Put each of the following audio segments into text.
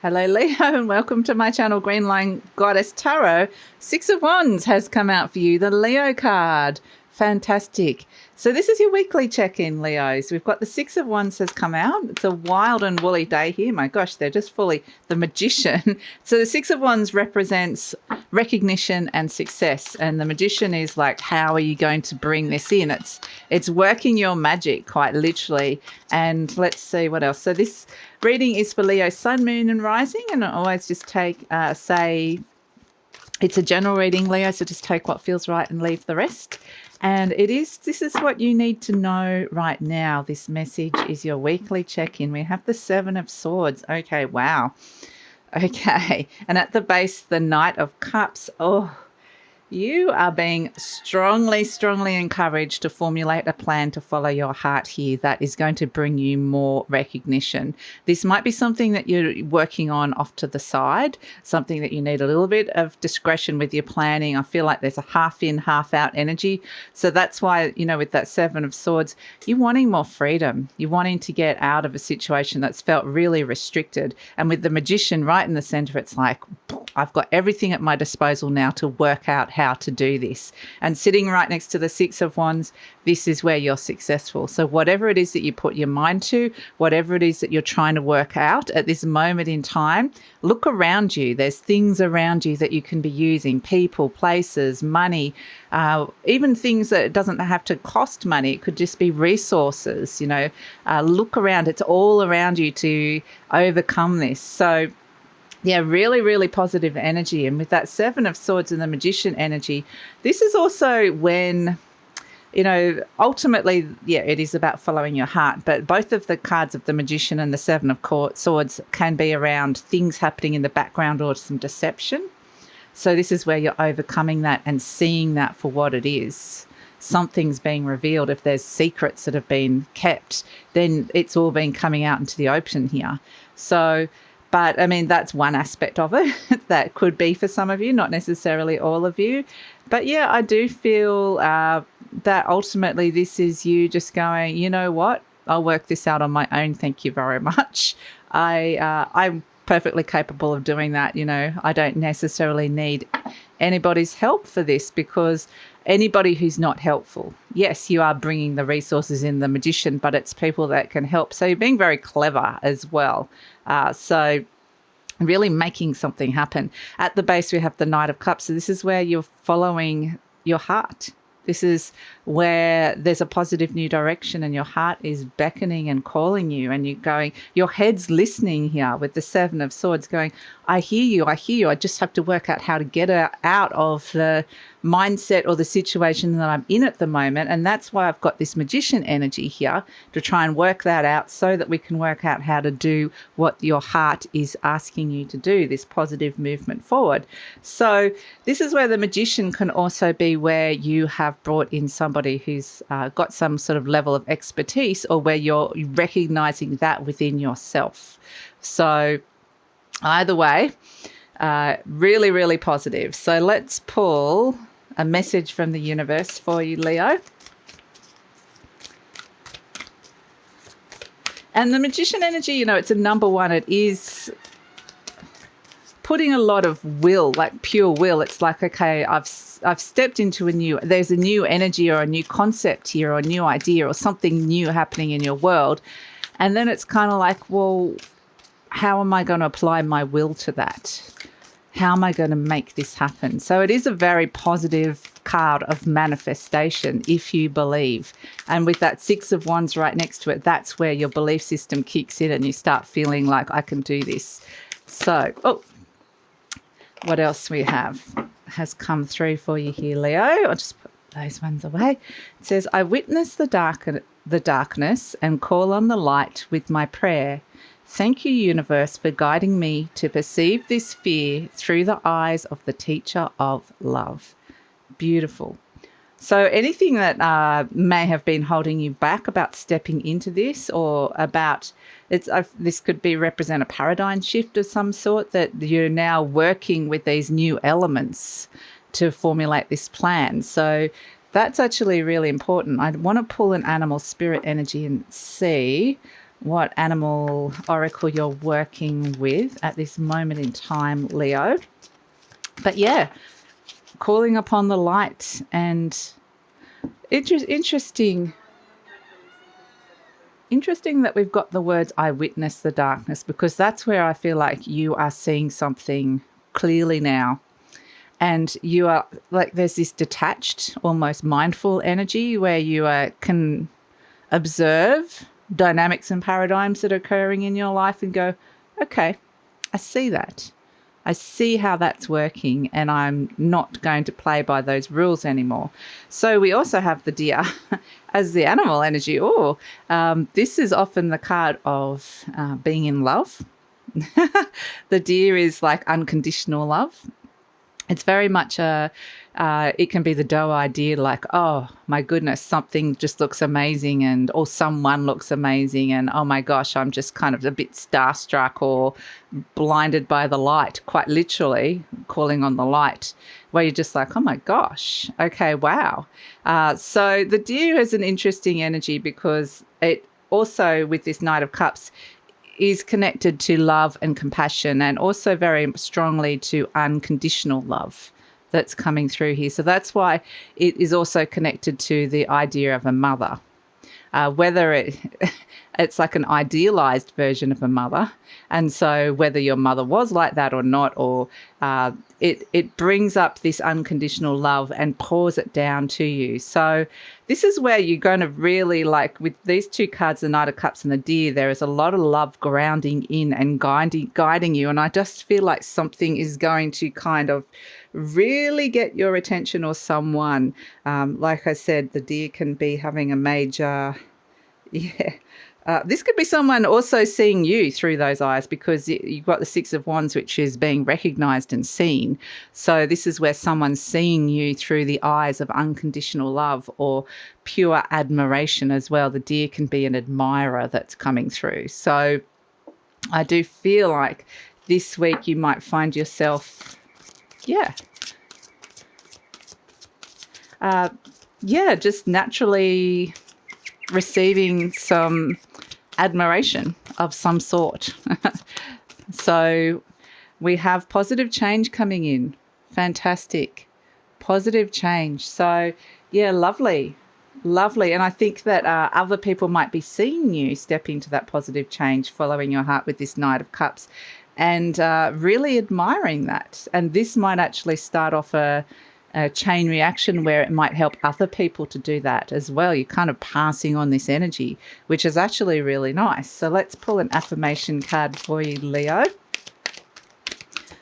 Hello, Leo, and welcome to my channel, Greenline Goddess Tarot. Six of Wands has come out for you, the Leo card. Fantastic. So this is your weekly check-in, Leos. We've got the Six of Wands has come out. It's a wild and woolly day here. My gosh, they're just fully the Magician. So the Six of Wands represents recognition and success, and the Magician is like, how are you going to bring this in? It's working your magic, quite literally. And let's see what else. So this reading is for Leo, Sun, Moon, and Rising, and I always just say it's a general reading, Leo, so just take what feels right and leave the rest. And this is what you need to know right now. This message is your weekly check-in. We have the Seven of Swords. Okay, wow. Okay, and at the base, the Knight of Cups. Oh, you are being strongly encouraged to formulate a plan to follow your heart here that is going to bring you more recognition. This might be something that you're working on off to the side, something that you need a little bit of discretion with your planning. I feel like there's a half in, half out energy. So that's why, with that Seven of Swords, you're wanting more freedom. You're wanting to get out of a situation that's felt really restricted. And with the Magician right in the center, it's like, I've got everything at my disposal now to work out how to do this. And sitting right next to the Six of Wands, this is where you're successful. So whatever it is that you put your mind to, whatever it is that you're trying to work out at this moment in time, look around you. There's things around you that you can be using, people, places, money, even things that doesn't have to cost money. It could just be resources, look around. It's all around you to overcome this. So yeah, really positive energy. And with that Seven of Swords and the Magician energy, this is also when, ultimately, it is about following your heart. But both of the cards of the Magician and the Seven of Swords can be around things happening in the background or some deception. So this is where you're overcoming that and seeing that for what it is. Something's being revealed. If there's secrets that have been kept, then it's all been coming out into the open here. So, but I mean, that's one aspect of it that could be for some of you, not necessarily all of you. But yeah, I do feel that ultimately this is you just going, you know what? I'll work this out on my own. Thank you very much. I'm perfectly capable of doing that. I don't necessarily need anybody's help for this, because anybody who's not helpful, yes, you are bringing the resources in the Magician, but it's people that can help. So you're being very clever as well. So really making something happen. At the base, we have the Knight of Cups. So this is where you're following your heart. This is where there's a positive new direction and your heart is beckoning and calling you, and you're going, your head's listening here with the Seven of Swords going, I hear you. I just have to work out how to get out of the mindset or the situation that I'm in at the moment. And that's why I've got this Magician energy here to try and work that out so that we can work out how to do what your heart is asking you to do, this positive movement forward. So this is where the Magician can also be where you have brought in somebody who's got some sort of level of expertise, or where you're recognizing that within yourself. So either way, really positive. So let's pull a message from the universe for you, Leo. And the Magician energy, it's a number one. It is putting a lot of will, like pure will. It's like, okay, I've stepped into there's a new energy or a new concept here or a new idea or something new happening in your world. And then it's kind of like, well, how am I going to apply my will to that? How am I going to make this happen? So it is a very positive card of manifestation, if you believe. And with that Six of Wands right next to it, that's where your belief system kicks in and you start feeling like, I can do this. So, what else we have has come through for you here, Leo. I'll just put those ones away. It says, I witness the darkness and call on the light with my prayer. Thank you, universe, for guiding me to perceive this fear through the eyes of the teacher of love. Beautiful. So anything that may have been holding you back about stepping into this, or about this could be represent a paradigm shift of some sort, that you're now working with these new elements to formulate this plan. So that's actually really important. I want to pull an animal spirit energy and see what animal oracle you're working with at this moment in time, Leo. But yeah, calling upon the light, and interesting that we've got the words "I witness the darkness," because that's where I feel like you are seeing something clearly now. And you are like, there's this detached, almost mindful energy where you can observe dynamics and paradigms that are occurring in your life and go, okay, I see that. I see how that's working, and I'm not going to play by those rules anymore. So we also have the deer as the animal energy. This is often the card of being in love. The deer is like unconditional love. It's very much it can be the doe idea, like, oh my goodness, something just looks amazing, or someone looks amazing, and oh my gosh, I'm just kind of a bit starstruck or blinded by the light, quite literally calling on the light, where you're just like, oh my gosh, okay, wow. So the deer is an interesting energy because it also, with this Knight of Cups, is connected to love and compassion, and also very strongly to unconditional love that's coming through here. So that's why it is also connected to the idea of a mother. Whether it's like an idealized version of a mother, and so whether your mother was like that or not, or it brings up this unconditional love and pours it down to you. So this is where you're going to really, like with these two cards, the Knight of Cups and the Deer, there is a lot of love grounding in and guiding you. And I just feel like something is going to kind of really get your attention, or someone. Like I said, the Deer can be having a major, this could be someone also seeing you through those eyes, because you've got the Six of Wands, which is being recognized and seen. So this is where someone's seeing you through the eyes of unconditional love or pure admiration as well. The Deer can be an admirer that's coming through. So I do feel like this week you might find yourself, just naturally receiving some admiration of some sort. So we have positive change coming in. Fantastic. Positive change. So yeah, lovely. And I think that other people might be seeing you step into that positive change, following your heart with this Knight of Cups, and really admiring that. And this might actually start off a chain reaction where it might help other people to do that as well. You're kind of passing on this energy, which is actually really nice. So let's pull an affirmation card for you, Leo.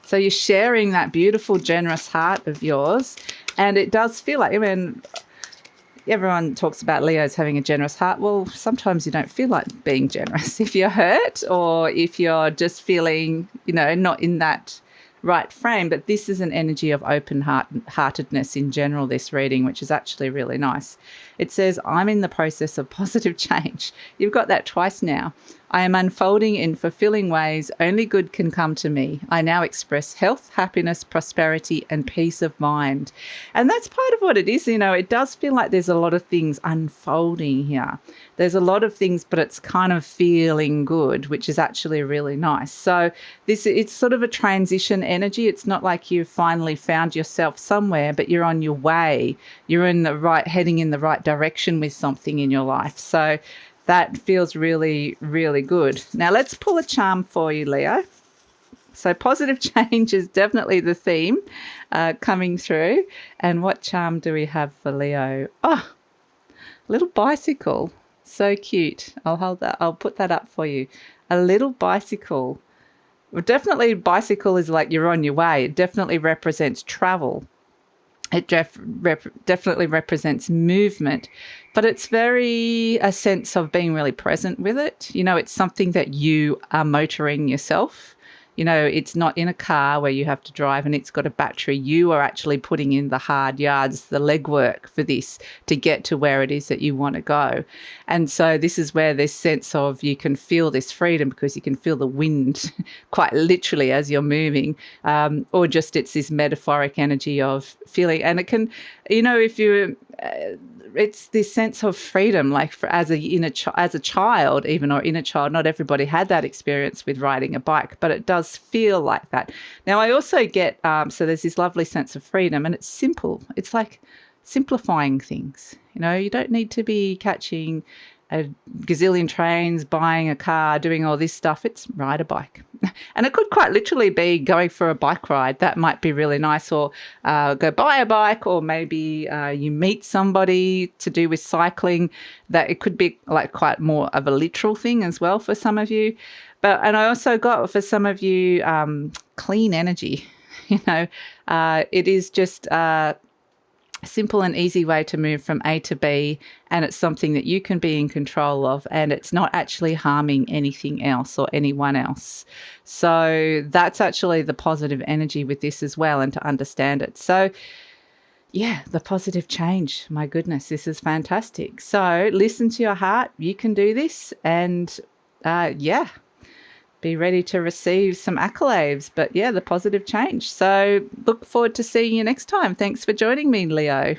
So you're sharing that beautiful, generous heart of yours. And it does feel like, I mean, everyone talks about Leos having a generous heart. Well, sometimes you don't feel like being generous if you're hurt, or if you're just feeling, not in that right frame. But this is an energy of open-heartedness in general, this reading, which is actually really nice. It says, I'm in the process of positive change. You've got that twice now. I am unfolding in fulfilling ways. Only good can come to me. I now express health, happiness, prosperity, and peace of mind. And that's part of what it is. It does feel like there's a lot of things unfolding here. There's a lot of things, but it's kind of feeling good, which is actually really nice. So it's sort of a transition energy. It's not like you've finally found yourself somewhere, but you're on your way. You're heading in the right direction with something in your life. So that feels really, really good. Now let's pull a charm for you, Leo. So positive change is definitely the theme coming through. And what charm do we have for Leo? Oh, a little bicycle. So cute. I'll put that up for you. A little bicycle. Well, definitely bicycle is like you're on your way. It definitely represents travel. It definitely represents movement, but it's very a sense of being really present with it. It's something that you are motoring yourself. It's not in a car where you have to drive and it's got a battery. You are actually putting in the hard yards, the legwork for this to get to where it is that you want to go. And so this is where this sense of you can feel this freedom, because you can feel the wind quite literally as you're moving, or just it's this metaphoric energy of feeling. And it can, if you it's this sense of freedom, like as a child, even, or inner child. Not everybody had that experience with riding a bike, but it does feel like that. Now, I also get so there's this lovely sense of freedom, and it's simple. It's like simplifying things. You don't need to be catching a gazillion trains, buying a car, doing all this stuff. It's ride a bike. And it could quite literally be going for a bike ride. That might be really nice. Or go buy a bike, or maybe you meet somebody to do with cycling. That it could be like quite more of a literal thing as well for some of you. And I also got for some of you clean energy. It is just simple and easy way to move from A to B, and it's something that you can be in control of, and it's not actually harming anything else or anyone else. So that's actually the positive energy with this as well, and to understand it. So yeah, the positive change. My goodness, this is fantastic. So listen to your heart. You can do this, and be ready to receive some accolades, but yeah, the positive change. So look forward to seeing you next time. Thanks for joining me, Leo.